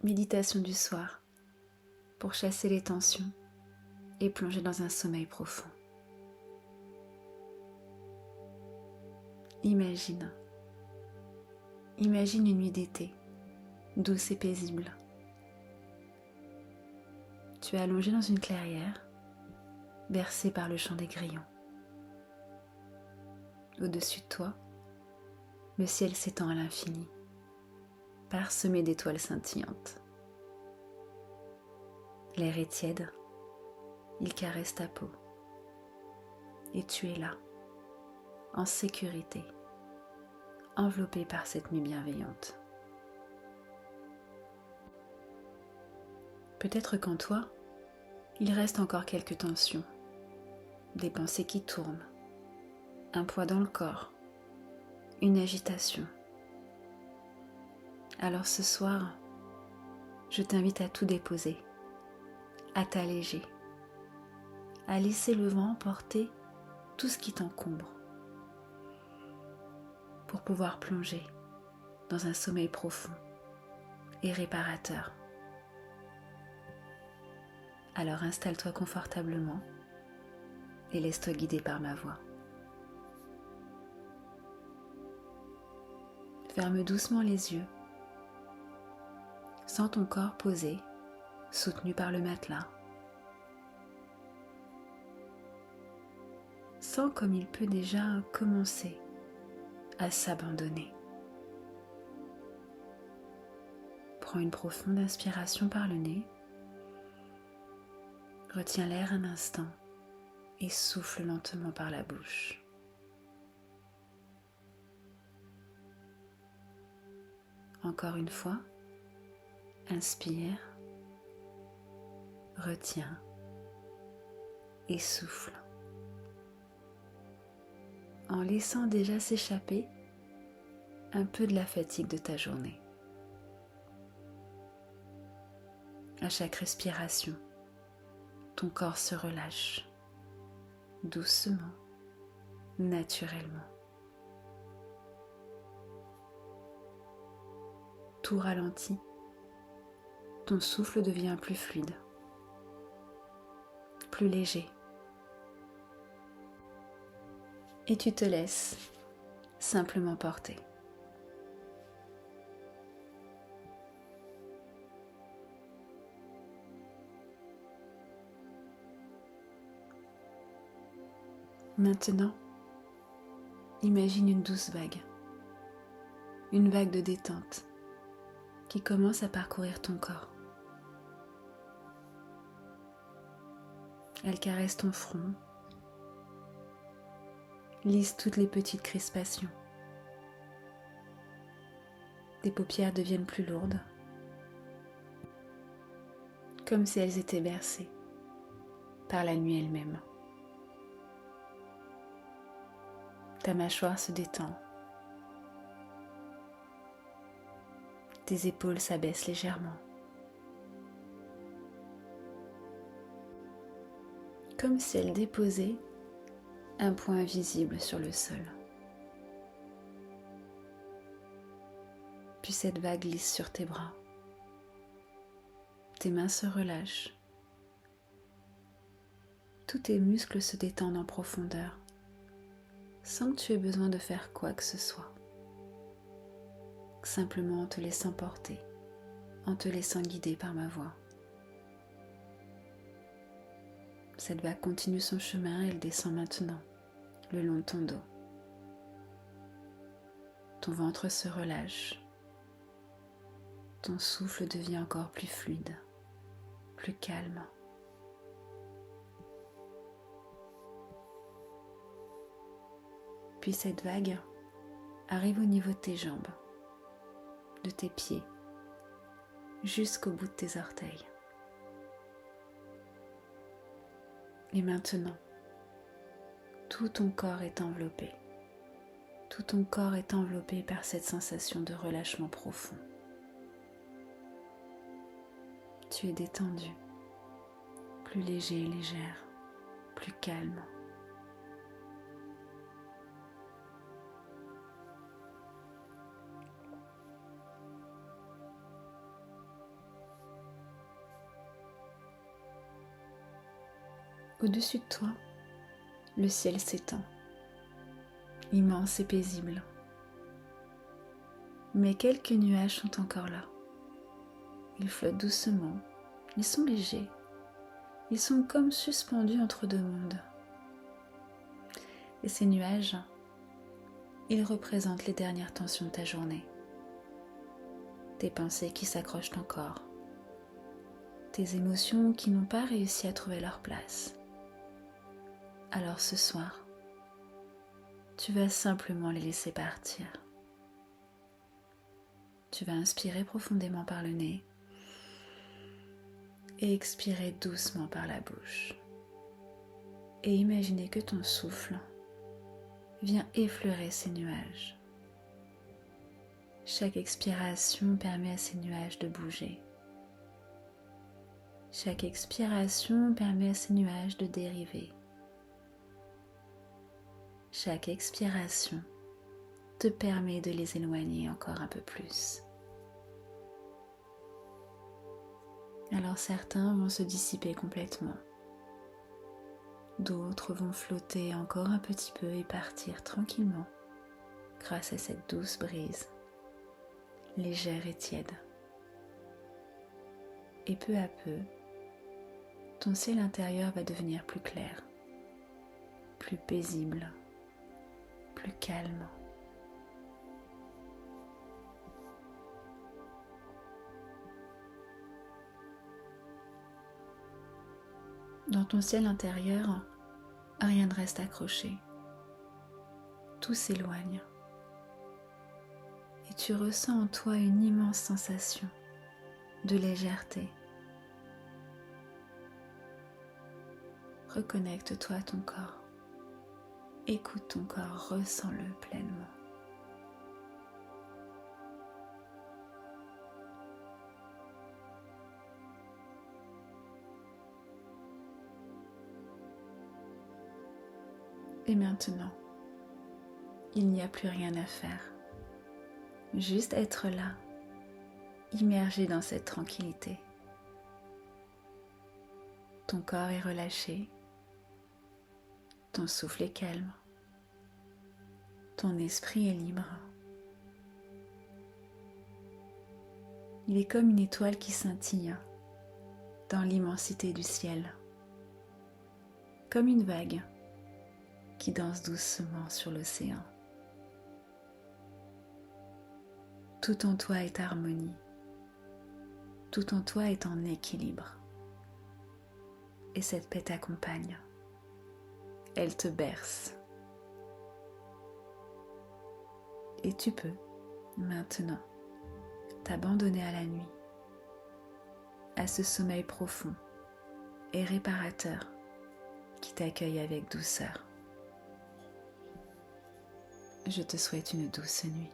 Méditation du soir pour chasser les tensions et plonger dans un sommeil profond. Imagine une nuit d'été, douce et paisible. Tu es allongé dans une clairière, bercé par le chant des grillons. Au-dessus de toi, le ciel s'étend à l'infini, parsemé d'étoiles scintillantes. L'air est tiède, il caresse ta peau. Et tu es là, en sécurité, enveloppé par cette nuit bienveillante. Peut-être qu'en toi, il reste encore quelques tensions, des pensées qui tournent, un poids dans le corps, une agitation. Alors ce soir, je t'invite à tout déposer, à t'alléger, à laisser le vent emporter tout ce qui t'encombre, pour pouvoir plonger dans un sommeil profond et réparateur. Alors installe-toi confortablement et laisse-toi guider par ma voix. Ferme doucement les yeux. Sens ton corps posé, soutenu par le matelas. Sens comme il peut déjà commencer à s'abandonner. Prends une profonde inspiration par le nez. Retiens l'air un instant et souffle lentement par la bouche. Encore une fois, inspire, retiens et souffle, en laissant déjà s'échapper un peu de la fatigue de ta journée. À chaque respiration, ton corps se relâche, doucement, naturellement. Tout ralentit, ton souffle devient plus fluide, plus léger. Et tu te laisses simplement porter. Maintenant, imagine une douce vague, une vague de détente qui commence à parcourir ton corps. Elle caresse ton front, lisse toutes les petites crispations. Tes paupières deviennent plus lourdes, comme si elles étaient bercées par la nuit elle-même. Ta mâchoire se détend. Tes épaules s'abaissent légèrement. Comme si elles déposaient un point visible sur le sol. Puis cette vague glisse sur tes bras. Tes mains se relâchent. Tous tes muscles se détendent en profondeur, sans que tu aies besoin de faire quoi que ce soit. Simplement en te laissant porter, en te laissant guider par ma voix. Cette vague continue son chemin, elle descend maintenant le long de ton dos. Ton ventre se relâche. Ton souffle devient encore plus fluide, plus calme. Puis cette vague arrive au niveau de tes jambes, de tes pieds, jusqu'au bout de tes orteils. Et maintenant, tout ton corps est enveloppé. Tout ton corps est enveloppé par cette sensation de relâchement profond. Tu es détendu, plus léger et légère, plus calme. Au-dessus de toi, le ciel s'étend, immense et paisible. Mais quelques nuages sont encore là. Ils flottent doucement, ils sont légers, ils sont comme suspendus entre deux mondes. Et ces nuages, ils représentent les dernières tensions de ta journée. Tes pensées qui s'accrochent encore, tes émotions qui n'ont pas réussi à trouver leur place. Alors ce soir, tu vas simplement les laisser partir. Tu vas inspirer profondément par le nez et expirer doucement par la bouche. Et imaginer que ton souffle vient effleurer ces nuages. Chaque expiration permet à ces nuages de bouger. Chaque expiration permet à ces nuages de dériver. Chaque expiration te permet de les éloigner encore un peu plus. Alors certains vont se dissiper complètement. D'autres vont flotter encore un petit peu et partir tranquillement grâce à cette douce brise, légère et tiède. Et peu à peu, ton ciel intérieur va devenir plus clair, plus paisible, plus calme. Dans ton ciel intérieur, rien ne reste accroché. Tout s'éloigne. Et tu ressens en toi une immense sensation de légèreté. Reconnecte-toi à ton corps. Écoute ton corps, ressens-le pleinement. Et maintenant, il n'y a plus rien à faire. Juste être là, immergé dans cette tranquillité. Ton corps est relâché, ton souffle est calme, ton esprit est libre. Il est comme une étoile qui scintille dans l'immensité du ciel, comme une vague qui danse doucement sur l'océan. Tout en toi est harmonie, tout en toi est en équilibre. Et cette paix t'accompagne, elle te berce. Et tu peux maintenant t'abandonner à la nuit, à ce sommeil profond et réparateur qui t'accueille avec douceur. Je te souhaite une douce nuit.